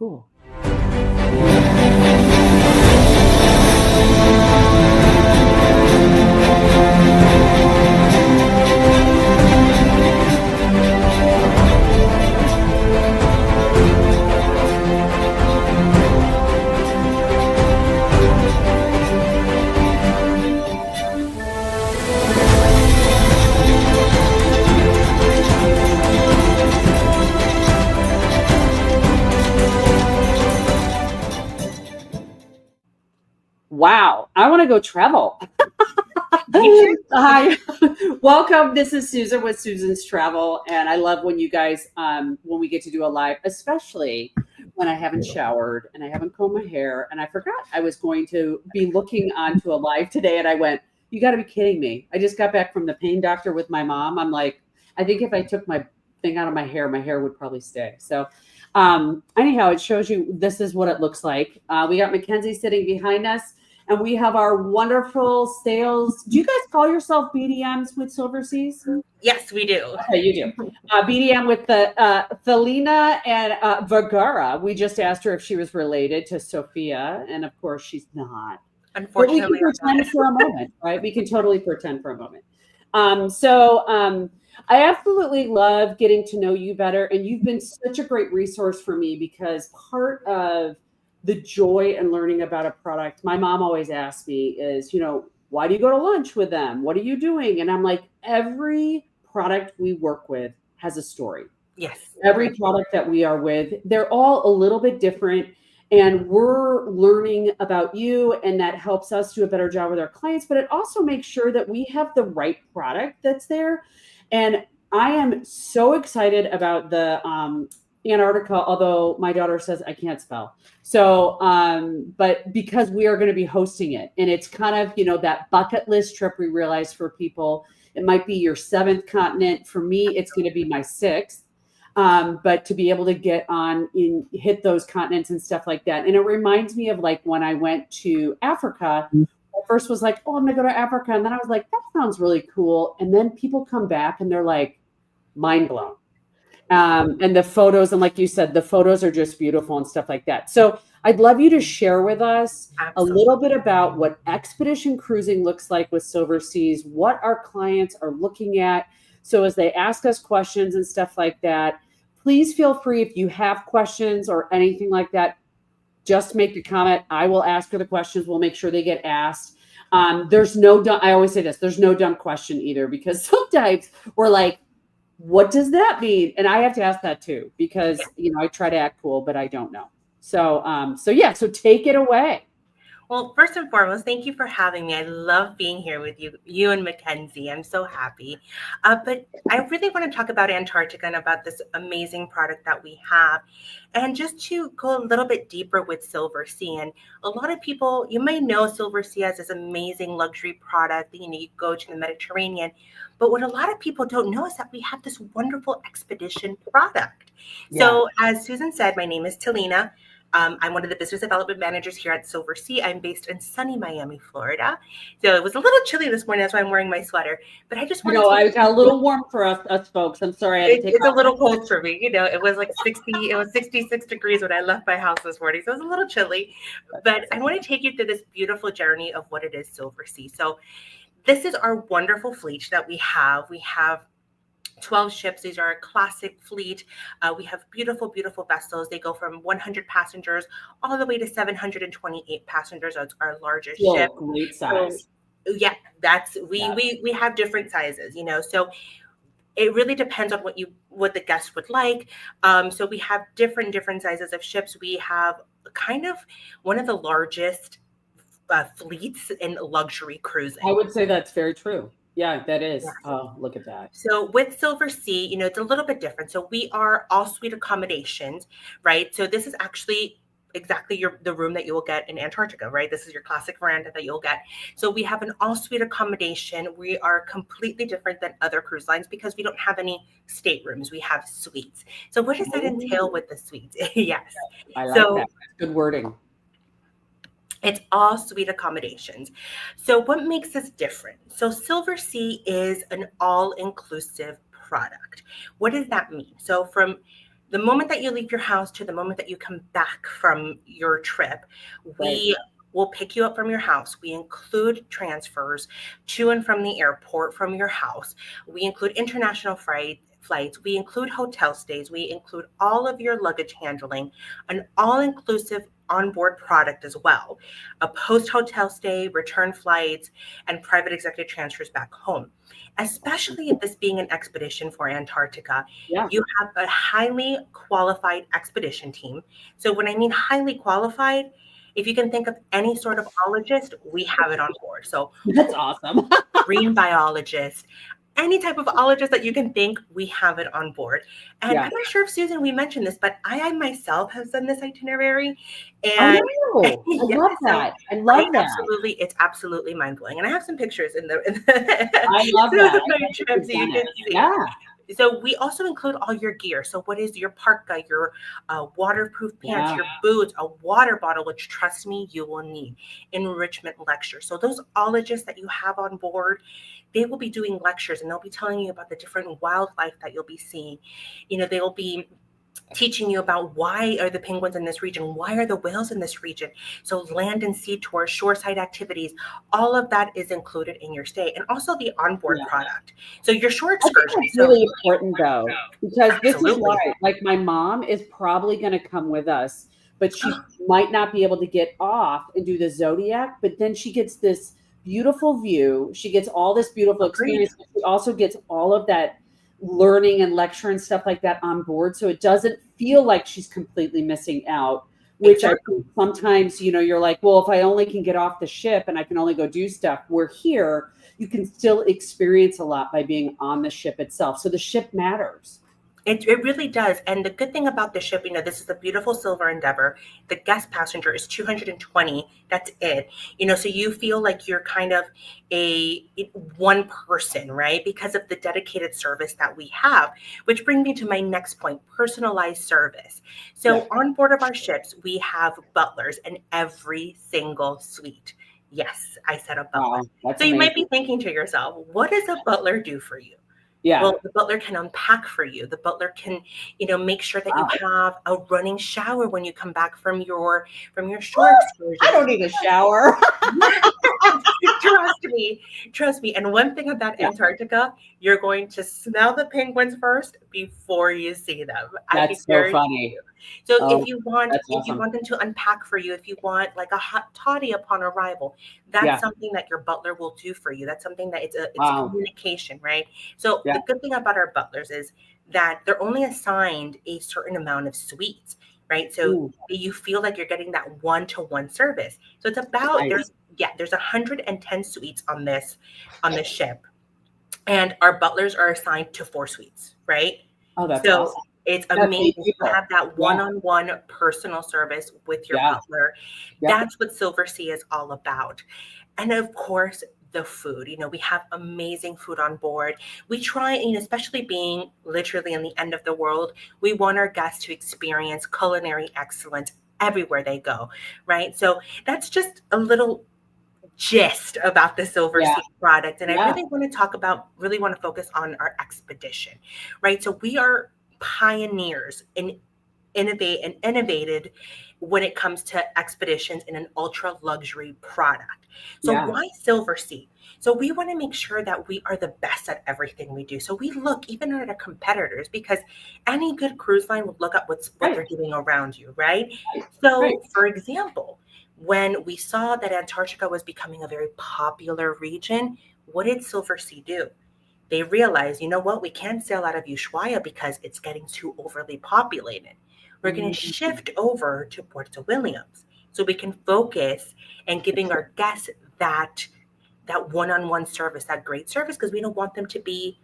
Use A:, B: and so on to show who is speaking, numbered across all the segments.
A: cool. Wow, I want to go travel. Hi, welcome. This is Susan with Susan's Travel, and I love when you guys, when we get to do a live, especially when I haven't showered and I haven't combed my hair, and I forgot I was going to be looking onto a live today, and I went, "You got to be kidding me!" I just got back from the pain doctor with my mom. I'm like, I think if I took my thing out of my hair would probably stay. So, anyhow, it shows you this is what it looks like. We got McKenzie sitting behind us. And we have our wonderful sales. Do you guys call yourself BDMs with Silverseas?
B: Yes, we do.
A: Okay, you do. BDM with the Thelina and Vergara. We just asked her if she was related to Sophia, and of course she's not.
B: Unfortunately,
A: but we can pretend for a moment, right? We can totally pretend for a moment. I absolutely love getting to know you better, and you've been such a great resource for me because part of the joy in learning about a product, my mom always asks me is, why do you go to lunch with them? What are you doing? And I'm like, every product we work with has a story.
B: Yes.
A: Every product that we are with, they're all a little bit different. And we're learning about you, and that helps us do a better job with our clients, but it also makes sure that we have the right product that's there. And I am so excited about the Antarctica, although my daughter says I can't spell. So, but because we are going to be hosting it, and it's kind of, that bucket list trip we realize for people, it might be your 7th continent. For me, it's going to be my 6th. But to be able to get on and hit those continents and stuff like that. And it reminds me of like when I went to Africa, I first was like, oh, I'm going to go to Africa. And then I was like, that sounds really cool. And then people come back and they're like mind blown. And the photos, and like you said, the photos are just beautiful and stuff like that. So I'd love you to share with us a little bit about what expedition cruising looks like with Silverseas, what our clients are looking at. So as they ask us questions and stuff like that, please feel free if you have questions or anything like that, just make a comment. I will ask her the questions. We'll make sure they get asked. There's no dumb, I always say this, there's no dumb question either, because sometimes we're like, what does that mean? And I have to ask that too, because, I try to act cool, but I don't know. So take it away.
B: Well, first and foremost, thank you for having me. I love being here with you and McKenzie. I'm so happy. But I really want to talk about Antarctica and about this amazing product that we have. And just to go a little bit deeper with Silversea, and a lot of people, you may know Silversea as this amazing luxury product that you go to the Mediterranean. But what a lot of people don't know is that we have this wonderful expedition product. Yeah. So as Susan said, my name is Thelina. I'm one of the business development managers here at Silversea. I'm based in sunny Miami, Florida. So it was a little chilly this morning. That's why I'm wearing my sweater. But I just wanted
A: I got a little warm for us folks. I'm sorry.
B: It's a little cold for me. It was like 66 degrees when I left my house this morning. So it was a little chilly. But I want to take you through this beautiful journey of what it is Silversea. So this is our wonderful fleet that we have. We have 12 ships. These are a classic fleet. We have beautiful, beautiful vessels. They go from 100 passengers all the way to 728 passengers. That's our largest ship.
A: Great size.
B: So, yeah, we have different sizes, So it really depends on what the guest would like. So we have different sizes of ships. We have kind of one of the largest fleets in luxury cruising.
A: I would say that's very true. Yeah, that is. Yeah. Oh, look at that.
B: So with Silversea, it's a little bit different. So we are all suite accommodations, right? So this is actually exactly the room that you will get in Antarctica, right? This is your classic veranda that you'll get. So we have an all suite accommodation. We are completely different than other cruise lines because we don't have any staterooms. We have suites. So what does that entail with the suites? Yes.
A: I like that. Good wording.
B: It's all suite accommodations. So what makes us different? So Silversea is an all-inclusive product. What does that mean? So from the moment that you leave your house to the moment that you come back from your trip, we will pick you up from your house. We include transfers to and from the airport from your house. We include international flights. We include hotel stays. We include all of your luggage handling, an all-inclusive onboard product as well, a post-hotel stay, return flights, and private executive transfers back home. Especially if this being an expedition for Antarctica, you have a highly qualified expedition team. So when I mean highly qualified, if you can think of any sort of ologist, we have it on board. So
A: that's awesome.
B: marine biologist, any type of ologist that you can think, we have it on board. And I'm not sure if Susan, we mentioned this, but I myself have done this itinerary. And
A: I love that. I love that.
B: Absolutely, it's absolutely mind blowing. And I have some pictures in the
A: I love that.
B: my trips so you can see.
A: Yeah.
B: So we also include all your gear. So what is your parka, your waterproof pants, your boots, a water bottle, which trust me, you will need, enrichment lectures. So those ologists that you have on board, they will be doing lectures and they'll be telling you about the different wildlife that you'll be seeing. You know, they will be teaching you about why are the penguins in this region, why are the whales in this region. So land and sea tours, shoreside activities, all of that is included in your stay, and also the onboard product. So your shore excursion.
A: It's really important though, because this is why, like, my mom is probably going to come with us, but she might not be able to get off and do the Zodiac, but then she gets this beautiful view. She gets all this beautiful experience. She also gets all of that learning and lecture and stuff like that on board. So it doesn't feel like she's completely missing out, which I think sometimes, you know, you're like, well, if I only can get off the ship and I can only go do stuff, we're here, you can still experience a lot by being on the ship itself. So the ship matters.
B: It really does. And the good thing about the ship, you know, this is a beautiful Silver Endeavor. The guest passenger is 220. That's it. You know, so you feel like you're kind of a one person, right? Because of the dedicated service that we have, which brings me to my next point, personalized service. So on board of our ships, we have butlers in every single suite. Yes, I said a butler. So you might be thinking to yourself, what does a butler do for you?
A: Yeah.
B: Well, the butler can unpack for you. The butler can, you know, make sure that you have a running shower when you come back from your shore excursion.
A: I don't need a shower.
B: Trust me. And one thing about Antarctica, you're going to smell the penguins first before you see them.
A: That's so funny.
B: So if you want them to unpack for you, if you want like a hot toddy upon arrival, that's something that your butler will do for you. That's something that it's communication, right? So the good thing about our butlers is that they're only assigned a certain amount of suites, right? So you feel like you're getting that one-to-one service. So it's about there's 110 suites on this ship, and our butlers are assigned to 4 suites, right?
A: Oh, that's awesome.
B: It's amazing to have that one-on-one personal service with your butler. That's what Silversea is all about. And of course, the food. You know, we have amazing food on board. We try, you know, especially being literally in the end of the world, we want our guests to experience culinary excellence everywhere they go, right? So that's just a little gist about the Silversea product. And I really want to focus on our expedition, right? So we are pioneers in innovated when it comes to expeditions in an ultra luxury product. So why Silversea? So we want to make sure that we are the best at everything we do. So we look even at our competitors, because any good cruise line will look at what they're doing around you, right? So for example, when we saw that Antarctica was becoming a very popular region, what did Silversea do? They realized, you know what, we can't sail out of Ushuaia because it's getting too overly populated. We're going to shift over to Puerto Williams so we can focus and giving our guests that one-on-one service, that great service, because we don't want them to be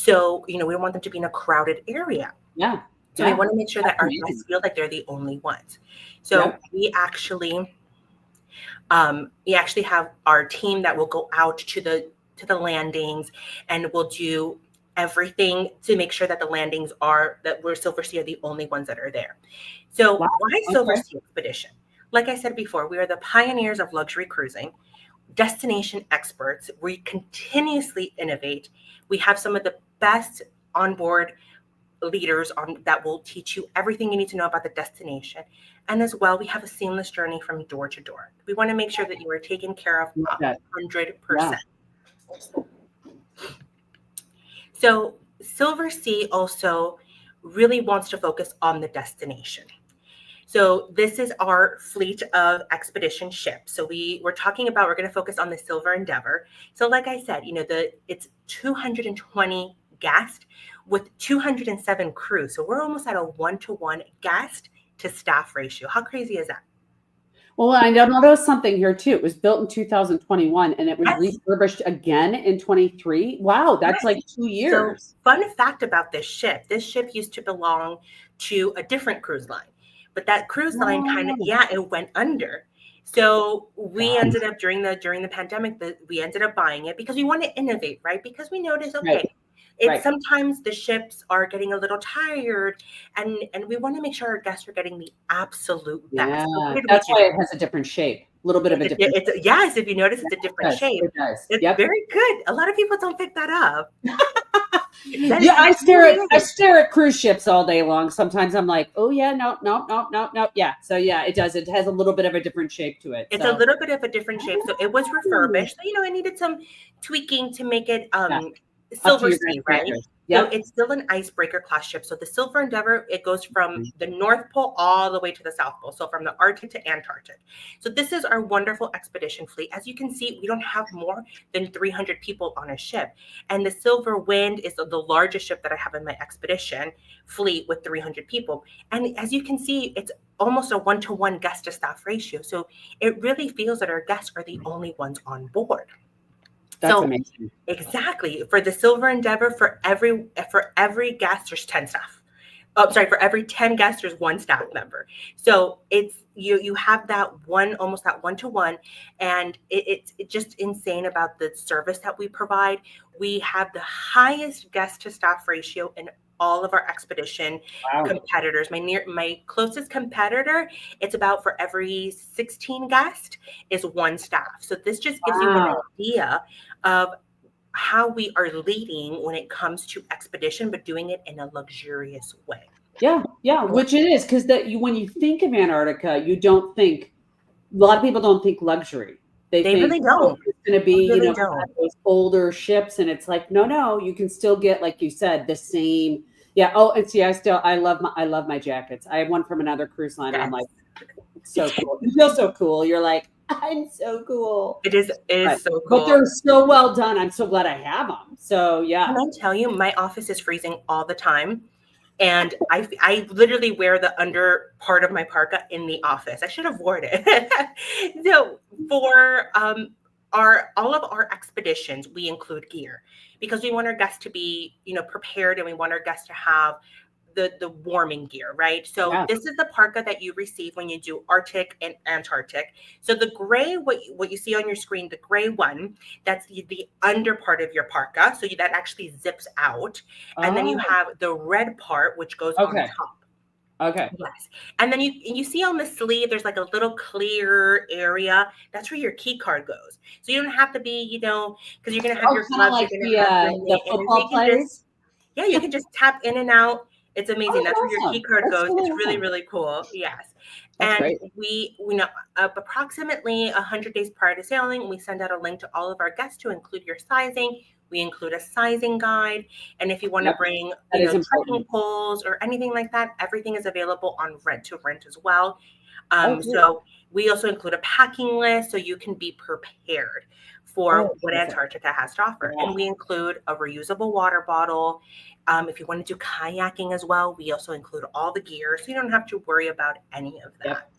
B: we don't want them to be in a crowded area. So we want to make sure that our guests feel like they're the only ones. So we actually have our team that will go out to the landings, and we'll do everything to make sure that the landings we're Silversea are the only ones that are there. So why Silversea Expedition? Like I said before, we are the pioneers of luxury cruising, destination experts. We continuously innovate. We have some of the best onboard leaders that will teach you everything you need to know about the destination. And as well, we have a seamless journey from door to door. We want to make sure that you are taken care of
A: That.
B: 100%. So Silversea also really wants to focus on the destination. So this is our fleet of expedition ships. So we're going to focus on the Silver Endeavor. So like I said, it's 220 guests with 207 crew. So we're almost at a 1-to-1 guest to staff ratio. How crazy is that?
A: Well, I noticed something here too. It was built in 2021 and it was
B: Yes.
A: refurbished again in 23. Wow, that's
B: Yes.
A: like 2 years.
B: So fun fact about this ship used to belong to a different cruise line. But that cruise line it went under. So we ended up during the pandemic that we ended up buying it because we want to innovate, right? Because we noticed, sometimes the ships are getting a little tired and we want to make sure our guests are getting the absolute best.
A: Yeah,
B: So
A: that's why it has a different shape. A little bit of a different shape.
B: Yes, if you notice, it's a different shape.
A: It does.
B: It's very good. A lot of people don't pick that up.
A: Yeah, I stare at cruise ships all day long. Sometimes I'm like, oh yeah, no. Yeah. So yeah, it does. It has a little bit of a different shape to it.
B: It's a little bit of a different shape. So it was refurbished. So, it needed some tweaking to make it Silversea, right? Yep. So it's still an icebreaker class ship. So the Silver Endeavor, it goes from the North Pole all the way to the South Pole. So from the Arctic to Antarctic. So this is our wonderful expedition fleet. As you can see, we don't have more than 300 people on a ship. And the Silver Wind is the largest ship that I have in my expedition fleet with 300 people. And as you can see, it's almost a 1-to-1 guest to staff ratio. So it really feels that our guests are the only ones on board.
A: That's amazing.
B: Exactly. For the Silver Endeavor, for every guest, there's 10 staff. Oh, sorry, for every 10 guests, there's 1 staff member. So it's you have that almost that 1-to-1, and it's just insane about the service that we provide. We have the highest guest to staff ratio in all of our expedition competitors. My closest competitor, it's about for every 16 guests is 1 staff. So this just gives you an idea of how we are leading when it comes to expedition, but doing it in a luxurious way.
A: Yeah, which it is, because when you think of Antarctica, you don't think, a lot of people don't think luxury. They think,
B: really don't.
A: It's going to be, those older ships, and it's like, no, you can still get, like you said, the same. Yeah. Oh, and see, I love my jackets. I have one from another cruise line. And I'm like, it's so cool. You feel so cool. You're like, I'm so cool.
B: It is so cool.
A: But they're so well done. I'm so glad I have them. So yeah.
B: Can I tell you, my office is freezing all the time. And I literally wear the under part of my parka in the office. I should have worn it. So for all of our expeditions, we include gear because we want our guests to be, prepared, and we want our guests to have the warming gear, right? So this is the parka that you receive when you do Arctic and Antarctic. So the gray, what you see on your screen, the gray one, that's the under part of your parka. So that actually zips out. And then you have the red part, which goes on the top.
A: Okay.
B: Yes. And then you see on the sleeve, there's like a little clear area. That's where your key card goes. So you don't have to be, because you're going to have your gloves.
A: Like the football players.
B: You can just tap in and out. It's amazing. That's where your key card goes. It's really, really cool. Yes. That's great. We know approximately 100 days prior to sailing, we send out a link to all of our guests to include your sizing. We include a sizing guide. And if you want to bring trekking poles or anything like that, everything is available on rent to rent as well. So we also include a packing list so you can be prepared for what Antarctica has to offer. And we include a reusable water bottle. If you want to do kayaking as well, we also include all the gear, so you don't have to worry about any of that.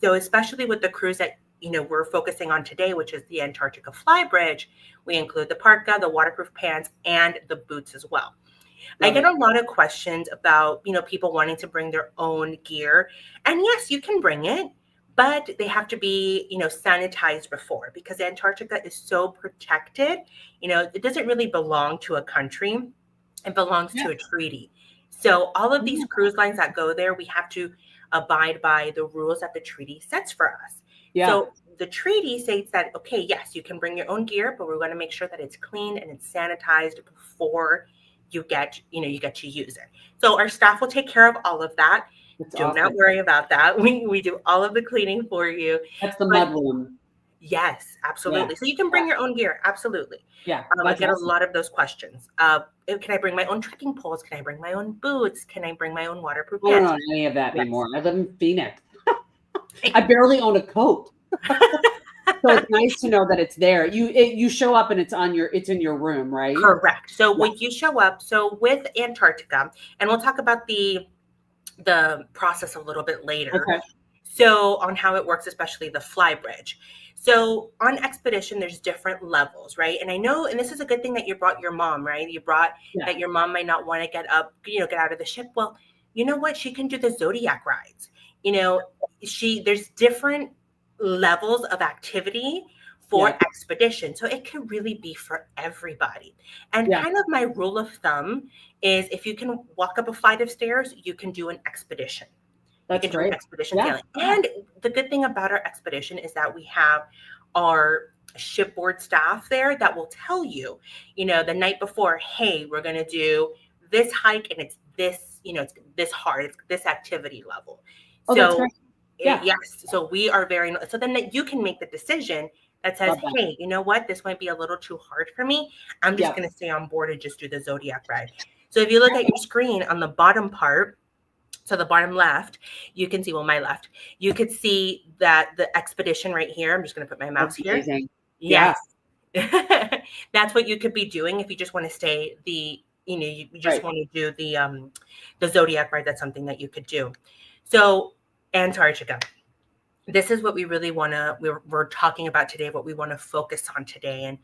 B: So especially with the cruise that we're focusing on today, which is the Antarctica Flybridge, we include the parka, the waterproof pants, and the boots as well. I get a lot of questions about people wanting to bring their own gear, and yes, you can bring it, but they have to be sanitized before, because Antarctica is so protected. It doesn't really belong to a country. It belongs to a treaty. So all of these cruise lines that go there, we have to abide by the rules that the treaty sets for us. So the treaty states that, okay, yes, you can bring your own gear, but we're going to make sure that it's clean and it's sanitized before you get to use it. So our staff will take care of all of that.
A: That's
B: Do not
A: awesome.
B: worry about that. We do all of the cleaning for you.
A: That's the
B: But
A: mud room.
B: yes,
A: Yeah.
B: absolutely. So you can
A: Yeah.
B: bring your own gear. Absolutely.
A: Yeah.
B: I
A: That's
B: get a
A: awesome.
B: lot of those questions. Can I bring my own trekking poles? Can I bring my own boots? Can I bring my own waterproof
A: I don't
B: pants?
A: know any of that
B: Yes.
A: anymore. I live in Phoenix. I barely own a coat. So it's nice to know that it's there. You show up and it's in your room, right?
B: Correct. So
A: Yeah.
B: when you show up, so with Antarctica, and we'll talk about the process a little bit later.
A: Okay.
B: So on how it works, especially the fly bridge. So on expedition, there's different levels, right? And I know, and this is a good thing that you brought your mom, right? You brought
A: Yeah.
B: that your mom might not want to get up, get out of the ship. Well, you know what? She can do the Zodiac rides. There's different levels of activity for
A: Yeah.
B: expedition. So it could really be for everybody. And
A: Yeah.
B: kind of my rule of thumb is if you can walk up a flight of stairs, you can do an expedition. You
A: That's
B: can do an
A: great.
B: expedition
A: Yeah.
B: sailing. And the good thing about our expedition is that we have our shipboard staff there that will tell you, the night before, hey, we're going to do this hike and it's this, it's this hard, it's this activity level.
A: Oh, that's
B: So
A: great. Yeah.
B: yes, so we are so then that you can make the decision that says,
A: Love that.
B: hey, you know what, this might be a little too hard for me. I'm just
A: Yeah.
B: going to stay on board and just do the Zodiac ride. So if you look at your screen on the bottom part, so the bottom left, you can see, my left, you could see that the expedition right here. I'm just going to put my mouse
A: That's
B: here.
A: amazing.
B: Yes. Yeah. That's what you could be doing if you just want to stay you just
A: Right.
B: want to do the Zodiac ride. That's something that you could do. So Antarctica. This is what we really want to, we're talking about today, what we want to focus on today.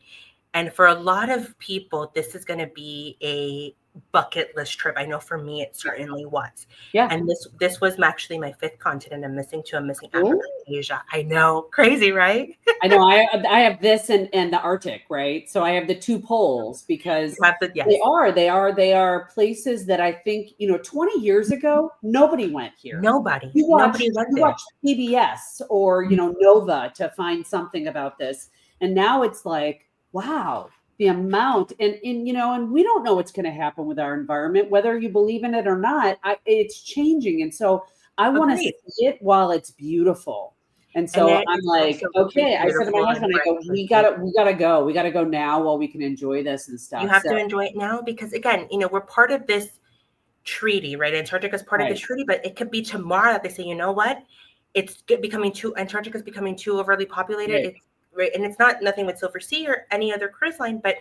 B: And for a lot of people, this is going to be a bucket list trip. I know for me, it certainly was.
A: Yeah.
B: And this was actually my fifth continent. I'm missing Africa
A: Ooh.
B: and Asia. I know, crazy, right?
A: I know. I have this and the Arctic, right? So I have the two poles because
B: Yes.
A: they are places that I think 20 years ago nobody went here.
B: Nobody
A: You
B: went there.
A: watch PBS or Nova to find something about this, and now it's like, wow, the amount and we don't know what's going to happen with our environment, whether you believe in it or not. It's changing, and so I want to
B: Agreed.
A: see it while it's beautiful. And
B: And
A: so
B: it
A: I'm
B: is
A: like,
B: also
A: okay. I said to my
B: beautiful and
A: husband, I go, we gotta go. We gotta go now while we can enjoy this and stuff.
B: you have
A: So
B: to enjoy it now because again, we're part of this treaty, right? Antarctica is part of this treaty, but it could be tomorrow that they say, you know what? Antarctica is becoming too overly populated.
A: right.
B: It's right, and it's nothing with Silversea or any other cruise line, but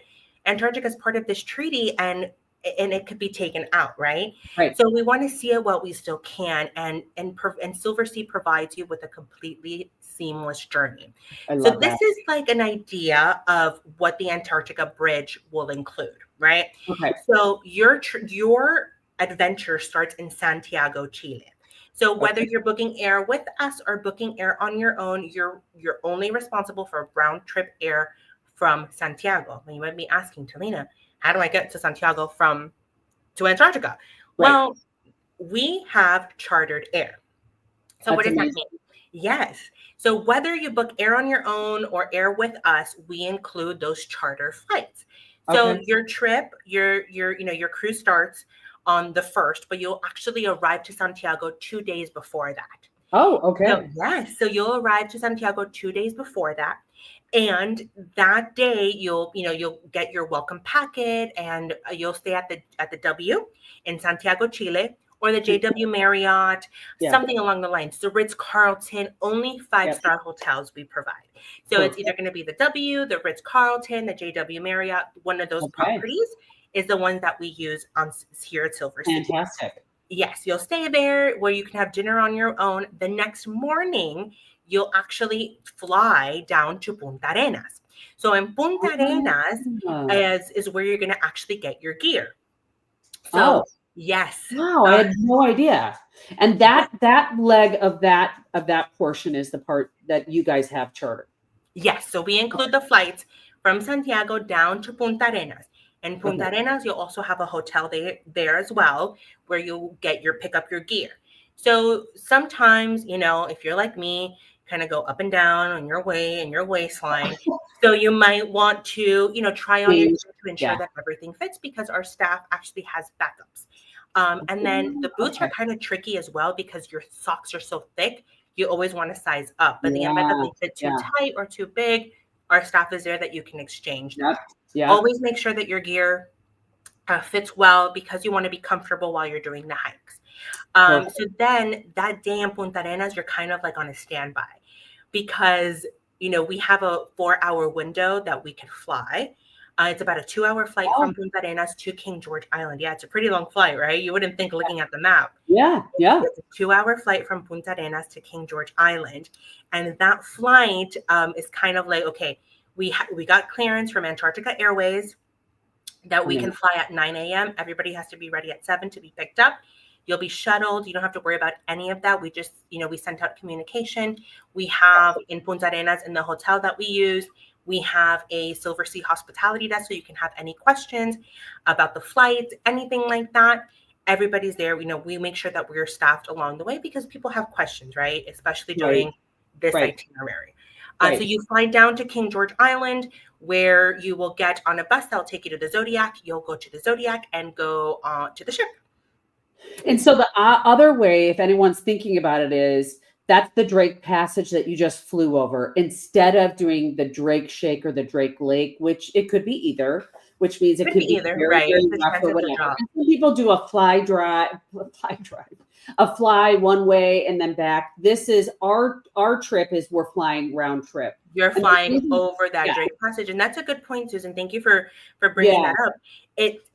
B: Antarctica is part of this treaty, and it could be taken out, right?
A: Right.
B: So we want to see it while we still can, and Silversea provides you with a completely seamless journey. So this is like an idea of what the Antarctica bridge will include, right?
A: Okay.
B: So your adventure starts in Santiago, Chile. So whether you're booking air with us or booking air on your own, you're only responsible for round trip air from Santiago. And you might be asking, Talina, how do I get to Santiago to Antarctica?
A: Right.
B: Well, we have chartered air. So what does that mean? Yes. So whether you book air on your own or air with us, we include those charter flights. So your trip, your cruise starts on the 1st, but you'll actually arrive to Santiago 2 days before that.
A: Oh, okay.
B: So, yes. So you'll arrive to Santiago 2 days before that. And that day you'll get your welcome packet and you'll stay at the W in Santiago, Chile, or the JW Marriott, something along the lines. The Ritz-Carlton, only 5-star hotels we provide. So it's either going to be the W, the Ritz-Carlton, the JW Marriott. One of those properties is the one that we use here at Silversea.
A: Fantastic.
B: Yes, you'll stay there where you can have dinner on your own. The next morning, you'll actually fly down to Punta Arenas. So in Punta Arenas is where you're going to actually get your gear. So yes.
A: Wow, I had no idea. And that leg of that portion is the part that you guys have chartered.
B: Yes. So we include the flights from Santiago down to Punta Arenas. In Punta Arenas, you'll also have a hotel there as well, where you'll pick up your gear. So sometimes, if you're like me, kind of go up and down on your waistline. So you might want to, try on your
A: Change.
B: gear to ensure
A: Yeah.
B: that everything fits because our staff actually has backups. And then the boots are
A: Okay.
B: kind of tricky as well because your socks are so thick. You always want to size up. But in the event that
A: Yeah.
B: they fit too
A: Yeah.
B: tight or too big, our staff is there that you can exchange
A: Yep.
B: that.
A: Yep.
B: Always make sure that your gear fits well because you want to be comfortable while you're doing the hikes. So then that day in Punta Arenas, you're kind of like on a standby because, we have a 4-hour window that we can fly. It's about a 2-hour flight
A: Oh,
B: from Punta Arenas to King George Island. Yeah, it's a pretty long flight, right? You wouldn't think looking at the map.
A: yeah. Yeah.
B: It's a 2-hour flight from Punta Arenas to King George Island. And that flight is kind of like, okay, we got clearance from Antarctica Airways that we can fly at 9 a.m. Everybody has to be ready at 7 to be picked up. You'll be shuttled. You don't have to worry about any of that. We just, we sent out communication. We have in Punta Arenas in the hotel that we use, we have a Silversea hospitality desk so you can have any questions about the flights, anything like that. Everybody's there. We make sure that we're staffed along the way because people have questions, right? Especially during this itinerary. So you fly down to King George Island, where you will get on a bus that'll take you to the Zodiac. You'll go to the Zodiac and go to the ship.
A: And so the other way, if anyone's thinking about it, is that's the Drake Passage that you just flew over instead of doing the Drake Shake or the Drake Lake, which it could be either, which means it could be
B: either,
A: very,
B: right?
A: very
B: The
A: rough or
B: chances of
A: whatever.
B: drop.
A: And some people do a fly one way and then back. This is our trip is we're flying round trip.
B: You're
A: And
B: flying over that Drake Passage. And that's a good point, Susan. Thank you for bringing that up.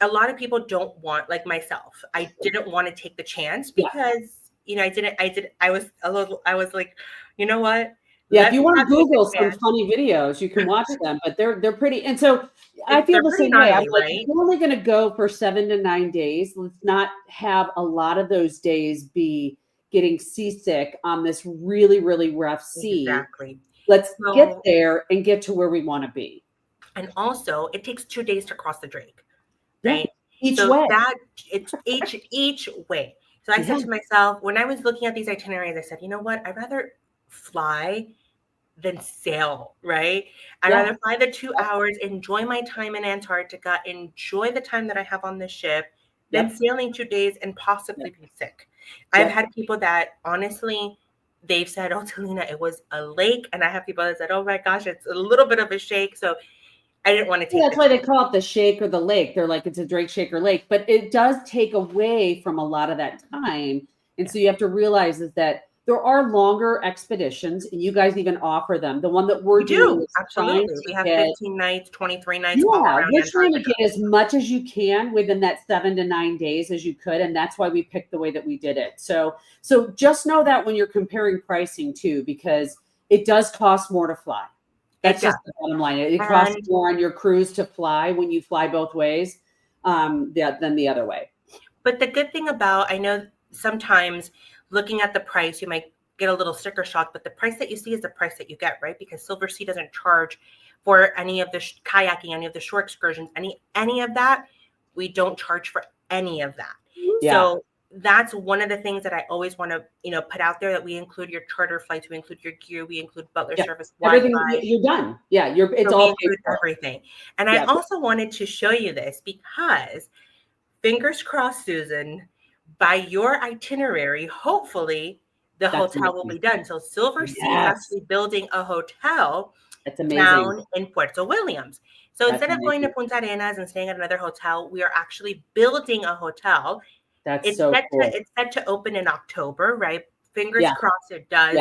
B: A lot of people don't want, like myself, I didn't want to take the chance because, I was like, you know what?
A: Yeah, if you want to Google some funny videos, you can watch them, but they're pretty. And so I feel the same way. I'm like, if we're only going to go for 7 to 9 days, let's not have a lot of those days be getting seasick on this really, really rough sea.
B: Exactly.
A: Let's get there and get to where we want to be.
B: And also, it takes 2 days to cross the Drake, right?
A: Each way.
B: It's each way. So I said to myself, when I was looking at these itineraries, I said, you know what? I'd rather fly than sail, right? I'd rather fly the 2 hours, enjoy my time in Antarctica, enjoy the time that I have on the ship, than sailing 2 days and possibly be sick. I've had people that honestly, they've said, oh, Talina, it was a lake. And I have people that said, oh my gosh, it's a little bit of a shake. So I didn't want to take
A: that's why they call it the shake or the lake. They're like, it's a Drake Shake or Lake, but it does take away from a lot of that time. And so you have to realize is that there are longer expeditions, and you guys even offer them. The one that we're doing is
B: absolutely. We have 15 nights, 23 nights all around
A: we're trying to
B: Antarctica.
A: get as much as you can within that 7 to 9 days as you could, and that's why we picked the way that we did it. So just know that when you're comparing pricing too, because it does cost more to fly. That's just the bottom line. It costs more on your cruise to fly when you fly both ways than the other way.
B: But the good thing about, I know sometimes looking at the price, you might get a little sticker shock, but the price that you see is the price that you get, right? Because Silversea doesn't charge for any of the kayaking, any of the shore excursions, any of that. We don't charge for any of that. Yeah. So that's one of the things that I always want to, put out there, that we include your charter flights, we include your gear, we include butler service,
A: everything.
B: Wi-Fi.
A: You're done. Yeah, it's
B: so
A: all
B: we include everything. And I also wanted to show you this because, fingers crossed, Susan, by your itinerary, hopefully the hotel will be done. So Silversea is actually building a hotel down in Puerto Williams. So instead of going to Punta Arenas and staying at another hotel, we are actually building a hotel. It's set to open in October, right? Fingers crossed it does.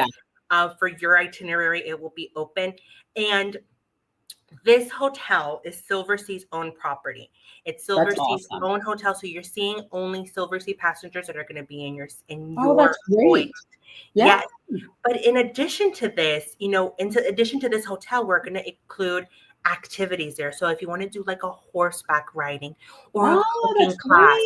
B: For your itinerary, it will be open. And this hotel is Silversea's own property. It's Silversea's own hotel. So you're seeing only Silversea passengers that are going to be in your voyage. Yes. But in addition to this, in addition to this hotel, we're going to include activities there. So if you want to do like a horseback riding or a cooking class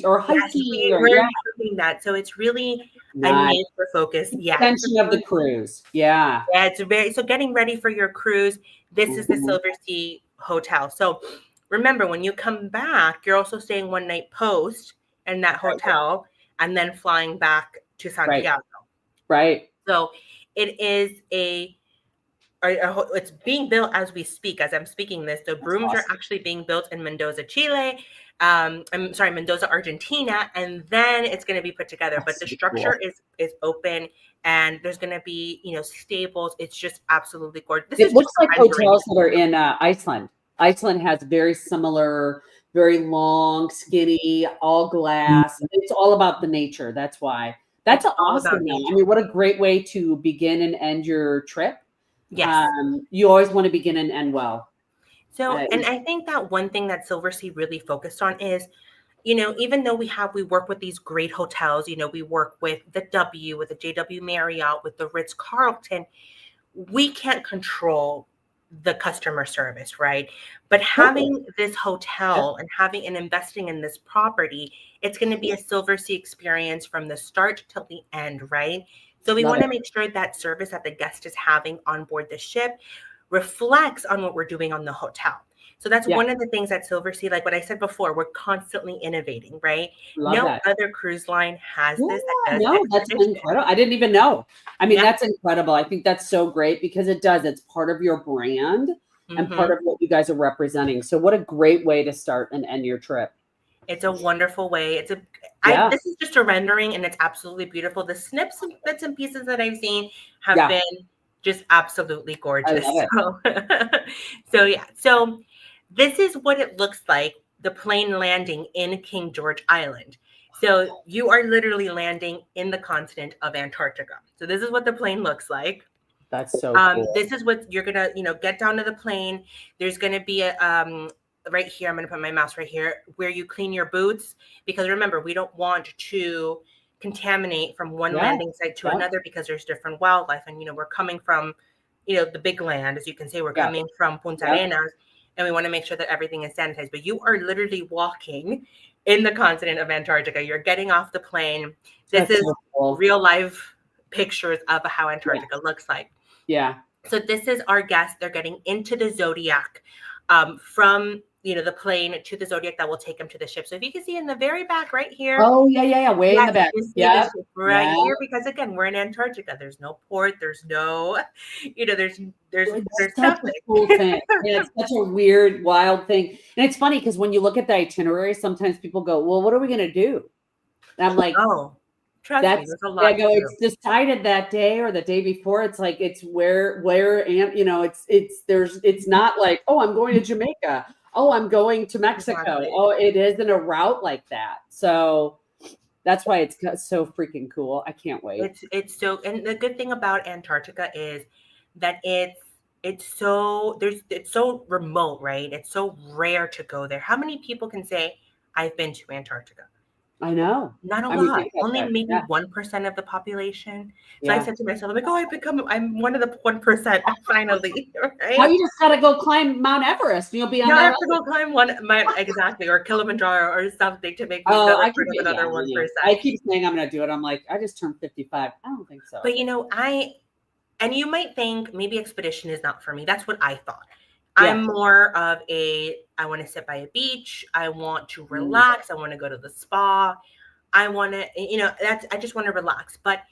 A: or hiking,
B: we're doing that. So it's really a nature focus.
A: Extension of the cruise. Yeah.
B: It's so getting ready for your cruise. This is the Silversea hotel. So remember, when you come back, you're also staying one night post in that hotel and then flying back to Santiago.
A: Right.
B: So it is a it's being built as we speak, as I'm speaking this. The brooms are
A: awesome.
B: actually being built in Mendoza, Chile. I'm sorry, Mendoza, Argentina, and then it's going to be put together. But
A: That's
B: the
A: so
B: structure
A: cool.
B: is open, and there's going to be stables. It's just absolutely gorgeous. This
A: It
B: is just
A: looks
B: a
A: like
B: rendering.
A: hotels that are in Iceland. Iceland has very similar, very long, skinny, all glass. It's all about the nature. That's why. That's
B: It's all about
A: awesome, though. I
B: nature.
A: mean, what a great way to begin and end your trip.
B: Yes.
A: You always want to begin and end well.
B: So,
A: Uh,
B: and I think that one thing that Silversea really focused on is, even though we work with these great hotels, we work with the with the JW Marriott, with the Ritz Carlton, we can't control the customer service, right? But
A: totally.
B: having this
A: Yep.
B: hotel and having and investing in this property, it's going to be a Silversea experience from the start till the end, right? So we
A: Love
B: want
A: it.
B: to make sure that service that the guest is having on board the ship reflects on what we're doing on the hotel. So that's
A: Yeah.
B: one of the things at Silversea, like what I said before, we're constantly innovating, right?
A: Love
B: No
A: that.
B: other cruise line has
A: Yeah,
B: this that does
A: no, that's
B: expedition.
A: incredible. I didn't even know. I mean,
B: Yeah.
A: that's incredible. I think that's so great because it does. It's part of your brand and part
B: Hmm.
A: of what you guys are representing. So what a great way to start and end your trip.
B: It's a wonderful way.
A: Yeah.
B: This is just a rendering and it's absolutely beautiful. The snips and bits and pieces that I've seen have
A: Yeah.
B: been just absolutely
A: I
B: gorgeous.
A: love it.
B: So, so yeah. So this is what it looks like, the plane landing in King George Island. So you are literally landing in the continent of Antarctica. So this is what the plane looks like.
A: That's so cool.
B: This is what you're gonna, get down to the plane. There's gonna be a right here. I'm gonna put my mouse right here where you clean your boots because remember we don't want to contaminate from one
A: Yeah.
B: landing site to
A: Yeah.
B: another because there's different wildlife and we're coming from the big land, as you can see. We're
A: Yeah.
B: coming from Punta
A: Yeah.
B: Arenas and we want to make sure that everything is sanitized. But you are literally walking in the continent of Antarctica. You're getting off the plane. This
A: That's
B: is
A: so cool.
B: real life pictures of how
A: Yeah.
B: Antarctica looks like.
A: Yeah.
B: So this is our guest. They're getting into the Zodiac from the plane to the Zodiac that will take them to the ship. So if you can see in the very back right here,
A: Oh, yeah, yeah, yeah. Way in the
B: yes,
A: back.
B: you see the
A: Yeah.
B: ship right
A: Yeah.
B: here because again, we're in Antarctica. There's no port. There's no, there's
A: It's such a
B: nothing.
A: cool thing. Yeah, it's such a weird, wild thing. And it's funny because when you look at the itinerary, sometimes people go, well, what are we going to do? And I'm like,
B: Oh, trust me,
A: that's
B: there's a
A: I
B: lot to
A: go,
B: do.
A: it's decided that day or the day before. It's like it's where and it's not like, oh, I'm going to Jamaica. Oh, I'm going to Mexico.
B: Exactly.
A: Oh, it isn't a route like that. So that's why it's so freaking cool. I can't wait.
B: It's so, and the good thing about Antarctica is that it's so remote, right? It's so rare to go there. How many people can say I've been to Antarctica?
A: I know.
B: Not a
A: I mean,
B: lot.
A: think about
B: Only
A: that.
B: maybe
A: Yeah.
B: 1% of the population. So I
A: Yeah.
B: said to myself, I'm like, oh, I'm one of the 1% finally,
A: Now
B: right?
A: you just got to go climb Mount Everest. And you'll be on
B: Now I
A: that.
B: have to go climb exactly, or Kilimanjaro or something to make me
A: Oh,
B: feel
A: I
B: like
A: keep
B: part of
A: yeah,
B: another
A: I know. I
B: 1%.
A: keep saying I'm going to do it. I'm like, I just turned 55. I don't think so.
B: But and you might think maybe expedition is not for me. That's what I thought.
A: Yeah.
B: I'm more of I want to sit by a beach. I want to
A: Mm,
B: relax. I want to go to the spa. I want to, I just want to relax. But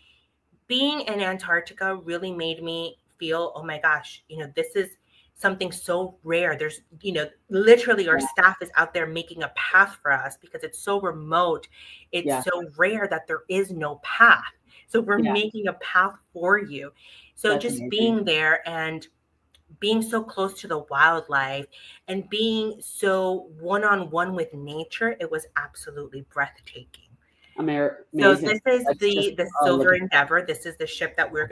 B: being in Antarctica really made me feel, oh my gosh, this is something so rare. There's, literally our
A: yeah.
B: staff is out there making a path for us because it's so remote. It's
A: Yeah.
B: so rare that there is no path. So we're
A: Yeah.
B: making a path for you. So
A: That's
B: just
A: amazing.
B: being there and being so close to the wildlife and being so one-on-one with nature, it was absolutely breathtaking. So
A: Amazing.
B: this is
A: That's just,
B: the
A: oh, look
B: Silver
A: at that.
B: Endeavor. This is the ship that we're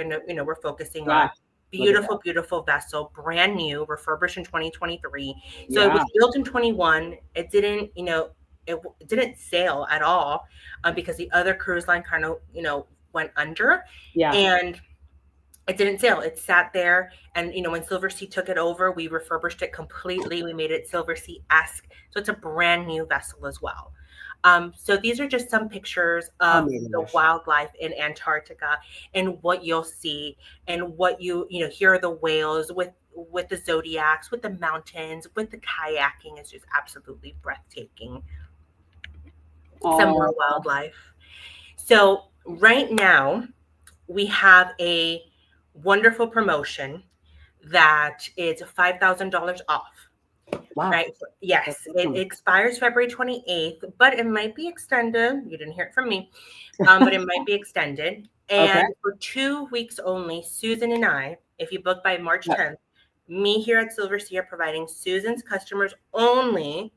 B: focusing on.
A: Yeah. Look at that.
B: Beautiful, beautiful vessel, brand new, refurbished in 2023. So it
A: Yeah.
B: was built in 21. It didn't, it didn't sail at all because the other cruise line kind of, went under
A: Yeah.
B: and it didn't sail. It sat there. And, when Silversea took it over, we refurbished it completely. We made it Silversea-esque. So it's a brand new vessel as well. So these are just some pictures
A: Oh
B: of
A: my
B: the
A: gosh.
B: wildlife in Antarctica and what you'll see and what here are the whales with the zodiacs, with the mountains, with the kayaking is just absolutely breathtaking. Some more
A: Oh,
B: wildlife. So right now we have a wonderful promotion that it's $5,000 off.
A: Wow.
B: Right. Yes. It expires February 28th, but it might be extended. You didn't hear it from me, but it might be extended. And for 2 weeks only, Susan and I, if you book by March 10th, me here at Silversea are providing Susan's customers only,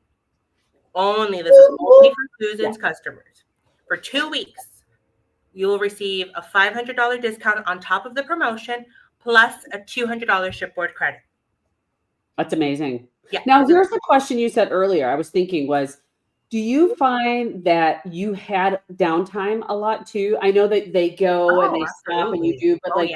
B: this is only for Susan's customers. For 2 weeks, you will receive a $500 discount on top of the promotion, plus a $200 shipboard credit.
A: That's amazing.
B: Yeah.
A: Now, here's the question you said earlier. I was thinking was, do you find that you had downtime a lot too? I know that they go and they stop and you do, but like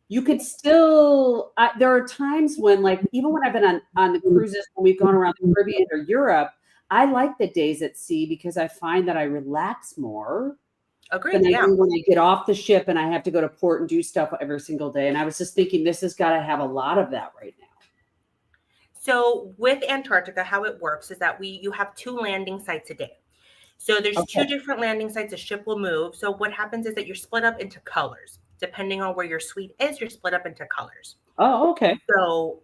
A: you could still, there are times when like, even when I've been on the cruises, when we've gone around the Caribbean or Europe, I like the days at sea because I find that I relax more.
B: Agreed.
A: Than I do when I get off the ship and I have to go to port and do stuff every single day. And I was just thinking this has got to have a lot of that right now.
B: So with Antarctica, how it works is that you have 2 landing sites a day. So there's 2 different landing sites a ship will move. So what happens is that you're split up into colors. Depending on where your suite is, you're split up into colors.
A: Oh, okay.
B: So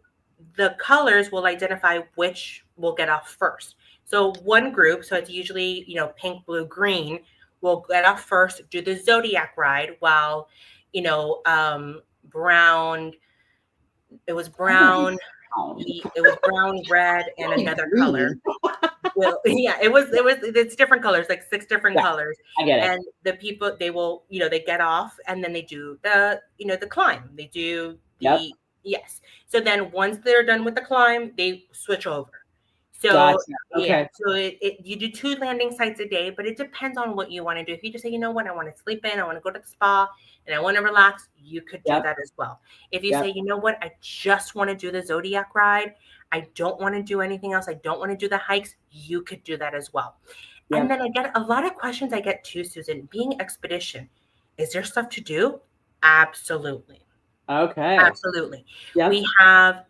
B: the colors will identify which will get off first. So one group, so it's usually, pink, blue, green, will get off first, do the Zodiac ride, while, brown, it was brown, red, and another color. Well, yeah, it's different colors, like 6 different colors.
A: I get it.
B: And the people, they will, they get off and then they do the, the climb. They do the, yes. So then once they're done with the climb, they switch over. So, so you do 2 landing sites a day, but it depends on what you want to do. If you just say, you know what, I want to sleep in, I want to go to the spa, and I want to relax, you could do that as well. If you say, you know what, I just want to do the Zodiac ride, I don't want to do anything else, I don't want to do the hikes, you could do that as well. And then I get a lot of questions I get too, Susan, being expedition, is there stuff to do? Absolutely.
A: Okay.
B: Absolutely. Yep. We have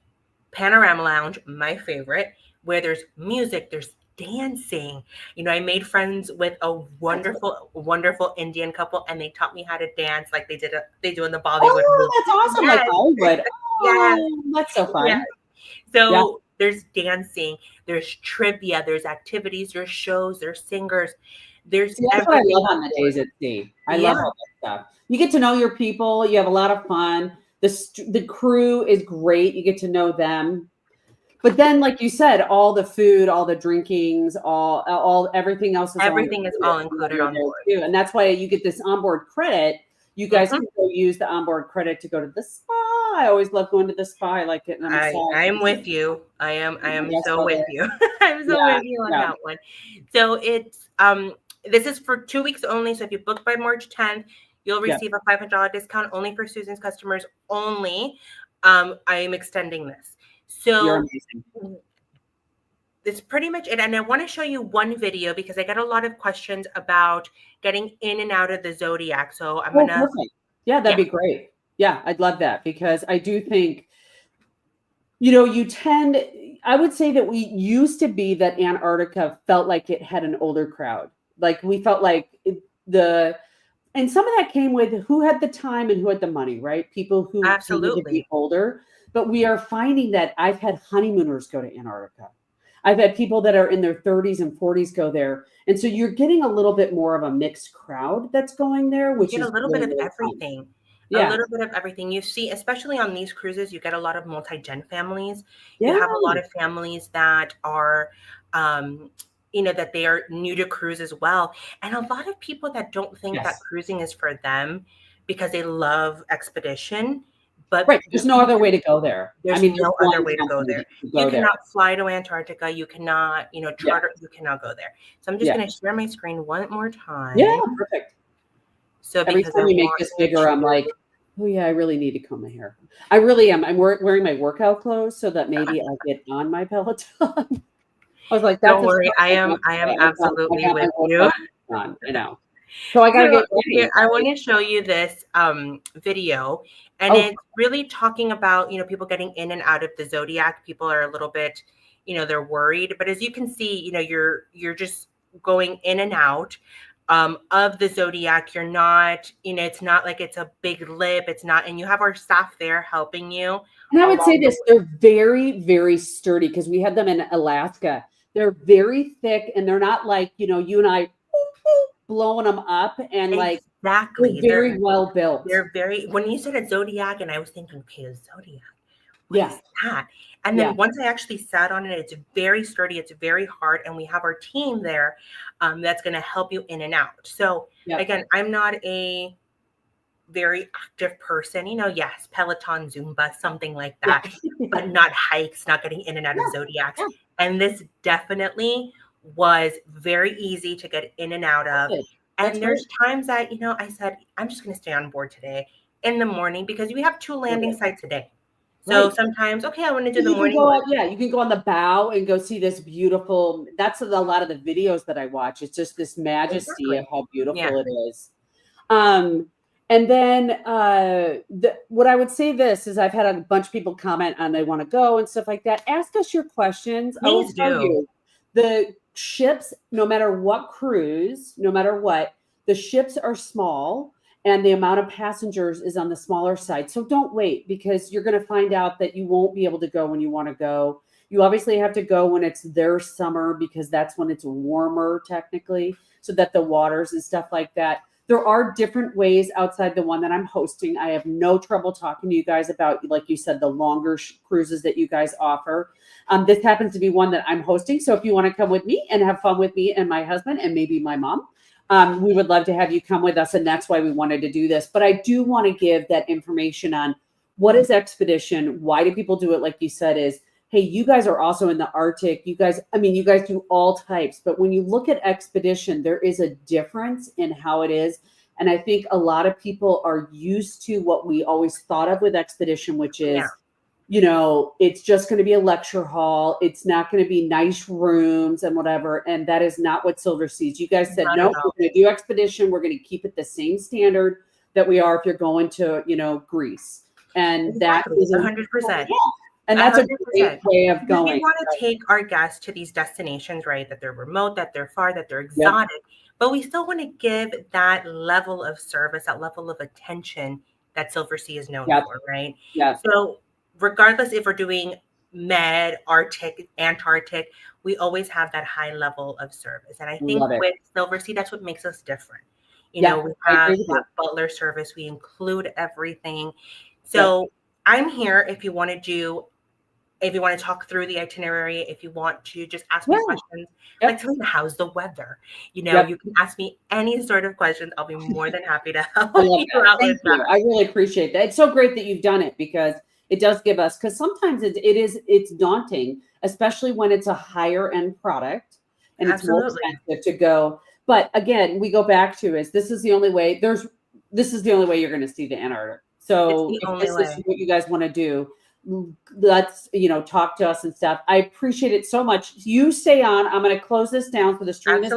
B: Panorama Lounge, my favorite, where there's music, there's dancing. I made friends with a wonderful Indian couple, and they taught me how to dance like they do in the Bollywood movie.
A: That's awesome. Yes. Like Bollywood. That's so fun.
B: Yes. So there's dancing, there's trivia, there's activities, there's shows, there's singers. That's
A: what I love on the days at sea. I love all that stuff. You get to know your people. You have a lot of fun. The crew is great. You get to know them. But then, like you said, all the food, all the drinkings, all everything else is
B: all included on board
A: too. And that's why you get this onboard credit. You guys can go use the onboard credit to go to the spa. I always love going to the spa. I like it.
B: I'm with you. I am so with you. I'm so with you on that one. So it's this is for 2 weeks only. So if you book by March 10th, you'll receive a $500 discount only for Susan's customers only. I am extending this. So that's pretty much it. And I want to show you one video because I get a lot of questions about getting in and out of the Zodiac. So I'm going to.
A: That'd be great. Yeah, I'd love that because I do think, I would say that we used to be that Antarctica felt like it had an older crowd. Like we felt like and some of that came with who had the time and who had the money, right? People who needed to be older. But we are finding that I've had honeymooners go to Antarctica. I've had people that are in their 30s and 40s go there. And so you're getting a little bit more of a mixed crowd that's going there, which is
B: a little bit of everything. A little bit of everything. You see, especially on these cruises, you get a lot of multi-gen families. You have a lot of families that are that they are new to cruise as well. And a lot of people that don't think that cruising is for them because they love expedition. But
A: there's no other way to go there.
B: There's no other way to go there. You cannot fly to Antarctica. You cannot, charter. You cannot go there. So I'm just going to share my screen one more time.
A: Yeah, perfect.
B: So
A: every time you make this bigger, I'm like, oh yeah, I really need to comb my hair. I really am. I'm wearing my workout clothes so that maybe I'll get on my Peloton. I was like,
B: don't worry. I am absolutely with you.
A: So I gotta get ready.
B: I want to show you this video, and it's really talking about people getting in and out of the Zodiac. People are a little bit, they're worried, but as you can see, you're just going in and out. of the zodiac. You're not, it's not like it's a big lip. It's not, and you have our staff there helping you
A: And I would say
B: along the
A: this, they're very, very sturdy because we had them in Alaska. They're very thick and they're not like, you and I blowing them up, and
B: way.
A: like
B: Exactly.
A: they're very well built.
B: They're very, when you said a zodiac, and I was thinking, okay, a zodiac, what
A: Yeah.
B: is that? And
A: Yeah.
B: then once I actually sat on it, it's very sturdy, it's very hard, and we have our team there that's going to help you in and out. So
A: Yeah.
B: again, I'm not a very active person, yes, Peloton, Zumba, something like that, but not hikes, not getting in and out of zodiacs.
A: Yeah.
B: And this definitely was very easy to get in and out of. And there's times that, I said, I'm just going to stay on board today in the morning because we have 2 landing sites a day. So sometimes, okay, I want to do the morning one.
A: You can go on the bow and go see this beautiful, that's a lot of the videos that I watch. It's just this majesty of how beautiful it is. And then what I would say this is I've had a bunch of people comment on they want to go and stuff like that. Ask us your questions. I will tell you, the ships, no matter what cruise, no matter what, the ships are small and the amount of passengers is on the smaller side. So don't wait, because you're going to find out that you won't be able to go when you want to go. You obviously have to go when it's their summer, because that's when it's warmer technically, so that the waters and stuff like that. There are different ways outside the one that I'm hosting. I have no trouble talking to you guys about, like you said, the longer cruises that you guys offer. This happens to be one that I'm hosting. So if you want to come with me and have fun with me and my husband and maybe my mom, we would love to have you come with us. And that's why we wanted to do this. But I do want to give that information on what is expedition, why do people do it, like you said, is, hey, you guys are also in the Arctic. You guys do all types. But when you look at expedition, there is a difference in how it is. And I think a lot of people are used to what we always thought of with expedition, which is, it's just going to be a lecture hall. It's not going to be nice rooms and whatever. And that is not what Silversea is. You guys said, no, we're going to do expedition. We're going to keep it the same standard that we are if you're going to, Greece. And that is
B: 100%.
A: And that's 100%. A great way of going.
B: We want to take our guests to these destinations, right? That they're remote, that they're far, that they're exotic, but we still want to give that level of service, that level of attention that Silversea is known for, right?
A: Yeah.
B: So regardless if we're doing Med, Arctic, Antarctic, we always have that high level of service. And I think with Silversea, that's what makes us different. We have that butler service. We include everything. So I'm here if you want to talk through the itinerary, if you want to just ask me questions, like, tell me, how's the weather? You can ask me any sort of questions. I'll be more than happy to help you out with that.
A: I really appreciate that. It's so great that you've done it, because it does give us, because sometimes it's daunting, especially when it's a higher end product and it's more expensive to go. But again, we go back to this is the only way you're going to see the Antarctic. So if this is what you guys want to do, let's talk to us and stuff. I appreciate it so much. You stay on. I'm going to close this down for the string.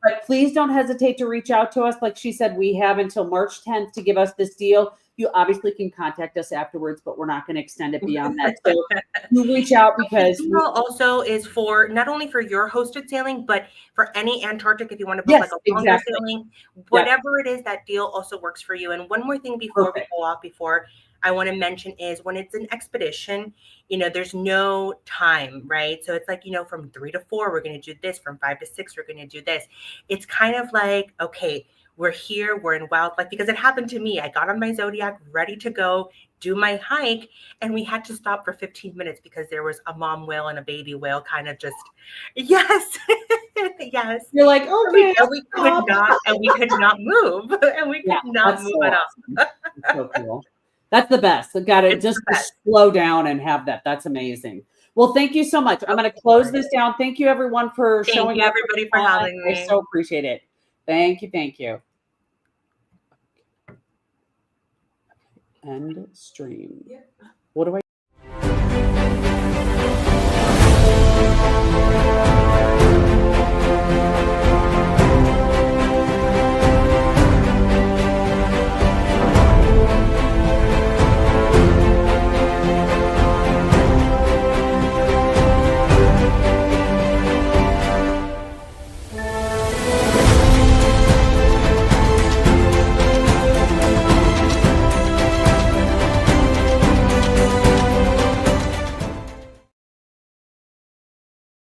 A: But please don't hesitate to reach out to us. Like she said, we have until March 10th to give us this deal. You obviously can contact us afterwards, but we're not going to extend it beyond that. So you reach out, because
B: the deal also is for not only for your hosted sailing, but for any Antarctic, if you want to book like a longer sailing, whatever it is, that deal also works for you. And one more thing before we go off, before I want to mention, is when it's an expedition, there's no time, right? So it's like, from 3 to 4, we're going to do this. From 5 to 6, we're going to do this. It's kind of like, okay, we're here, we're in wildlife, because it happened to me. I got on my Zodiac ready to go do my hike, and we had to stop for 15 minutes because there was a mom whale and a baby whale kind of just, yes.
A: You're like, okay.
B: And we could not move. And we could not move at all.
A: That's so cool. That's the best. Got to just slow down and have that. That's amazing. Well, thank you so much. I'm going to close this down. Thank you, everyone, for showing up.
B: Everybody for having me.
A: I so appreciate it. Thank you. Thank you. End stream. What do I